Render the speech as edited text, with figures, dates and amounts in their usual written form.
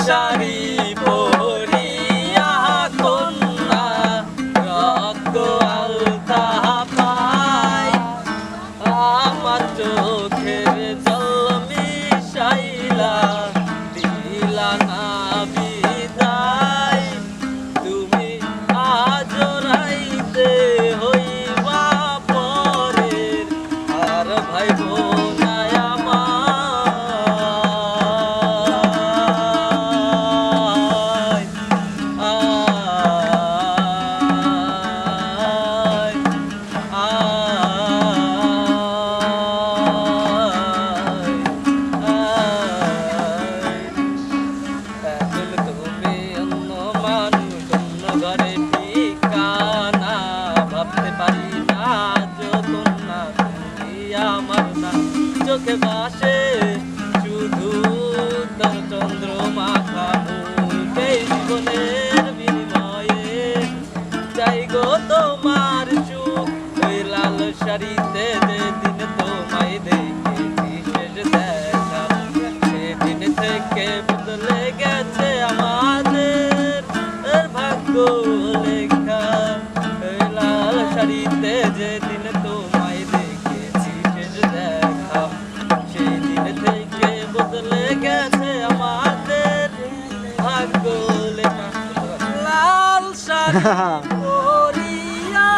শাড়ি পরিয়া কন্যা রক্ত আলতা পায় আমার চোখের জল মিশাইলা দিলা না বিদায় তুমি আজ রাইতে হইবা পরের আর ভাই বোন ঘরে ঠিকানা ভাবতে পারি না যতন না তুমি আমার না চোখে বাসে শুধু তোর চন্দ্রমাখা মুখ এই জীবনের বিনিময়ে চাই গো তোমার সুখ ওই লাল শাড়িতে যেদিন তোমায় দেখেছি শেষ দেখা সেদিন থেকে বদলে গেছে আমাদের ভাগ্য লেখা লাল শাড়িতে যেদিন তোমায় দেখেছি শেষ দেখা সেই দিন থেকে বদলে গেছে আমাদের ভাগ্য লেখা লাল শাড়ি পরিয়া